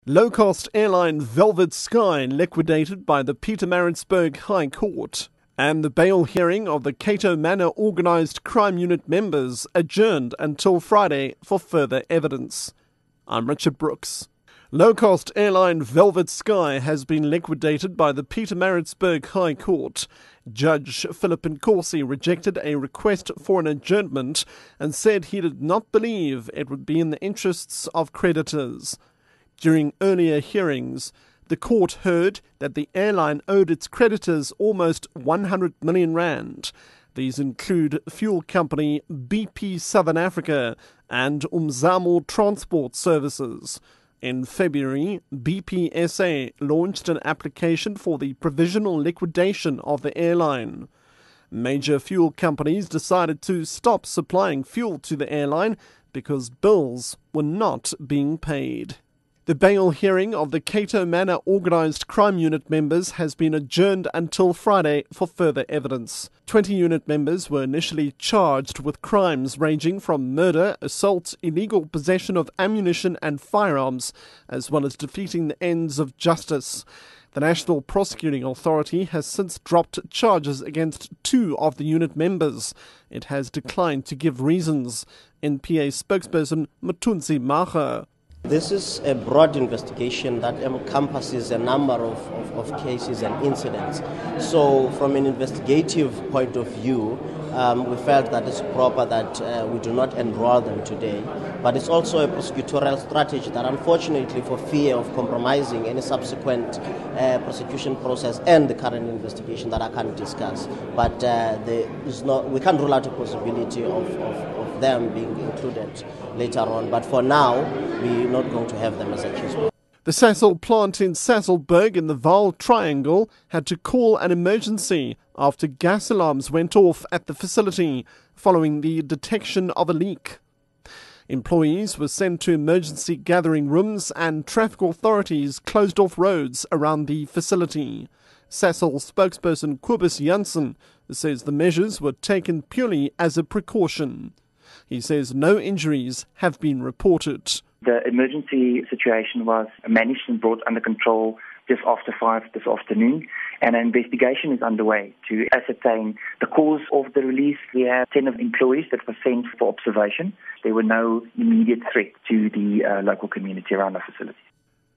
Low-cost airline Velvet Sky liquidated by the Pietermaritzburg High Court. And the bail hearing of the Cato Manor Organised Crime Unit members adjourned until Friday for further evidence. I'm Richard Brooks. Low-cost airline Velvet Sky has been liquidated by the Pietermaritzburg High Court. Judge Philip Nkosi rejected a request for an adjournment and said he did not believe it would be in the interests of creditors. During earlier hearings, the court heard that the airline owed its creditors almost 100 million rand. These include fuel company BP Southern Africa and Umzamo Transport Services. In February, BPSA launched an application for the provisional liquidation of the airline. Major fuel companies decided to stop supplying fuel to the airline because bills were not being paid. The bail hearing of the Cato Manor Organised Crime Unit members has been adjourned until Friday for further evidence. 20 unit members were initially charged with crimes ranging from murder, assault, illegal possession of ammunition and firearms, as well as defeating the ends of justice. The National Prosecuting Authority has since dropped charges against 2 of the unit members. It has declined to give reasons. NPA spokesperson Mthunzi Maga. This is a broad investigation that encompasses a number of cases and incidents. So from an investigative point of view, we felt that it's proper that we do not enroll them today. But it's also a prosecutorial strategy that unfortunately, for fear of compromising any subsequent prosecution process and the current investigation, that I can't discuss. But we can't rule out a possibility of them being included later on. But for now, we're not going to have them as accused. The Sasol plant in Sasolburg in the Vaal Triangle had to call an emergency after gas alarms went off at the facility following the detection of a leak. Employees were sent to emergency gathering rooms and traffic authorities closed off roads around the facility. Sasol spokesperson Kobus Jansen says the measures were taken purely as a precaution. He says no injuries have been reported. The emergency situation was managed and brought under control just after 5 this afternoon, and an investigation is underway to ascertain the cause of the release. We have 10 of employees that were sent for observation. There were no immediate threat to the local community around the facility.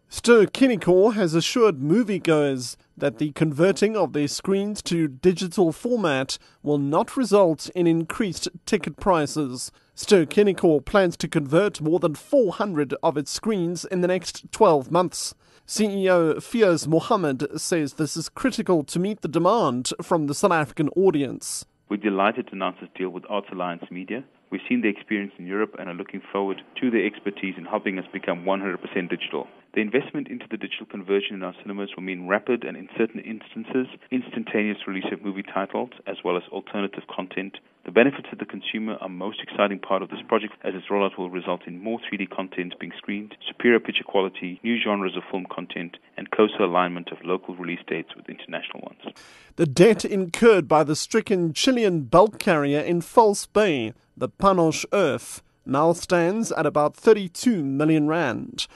Ster-Kinekor has assured moviegoers that the converting of their screens to digital format will not result in increased ticket prices. Ster-Kinekor plans to convert more than 400 of its screens in the next 12 months. CEO Fiaz Mohammed says this is critical to meet the demand from the South African audience. We're delighted to announce this deal with Arts Alliance Media. We've seen the experience in Europe and are looking forward to their expertise in helping us become 100% digital. The investment into the digital conversion in our cinemas will mean rapid and, in certain instances, instantaneous release of movie titles as well as alternative content. The benefits to the consumer are most exciting part of this project, as its rollout will result in more 3D content being screened, superior picture quality, new genres of film content, and closer alignment of local release dates with international ones. The debt incurred by the stricken Chilean bulk carrier in False Bay, the Panoche Earth, now stands at about 32 million rand.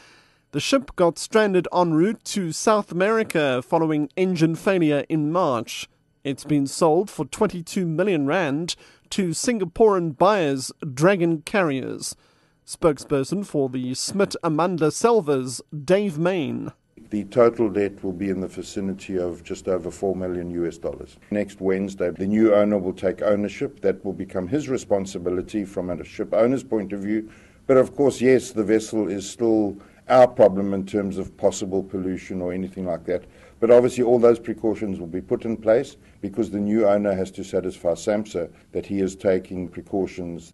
The ship got stranded en route to South America following engine failure in March. It's been sold for 22 million rand to Singaporean buyers, Dragon Carriers. Spokesperson for the Smit Amandla Selvers, Dave Main. The total debt will be in the vicinity of just over $4 million. Next Wednesday, the new owner will take ownership. That will become his responsibility from a ship owner's point of view. But of course, yes, the vessel is still our problem in terms of possible pollution or anything like that. But obviously all those precautions will be put in place because the new owner has to satisfy SAMHSA that he is taking precautions.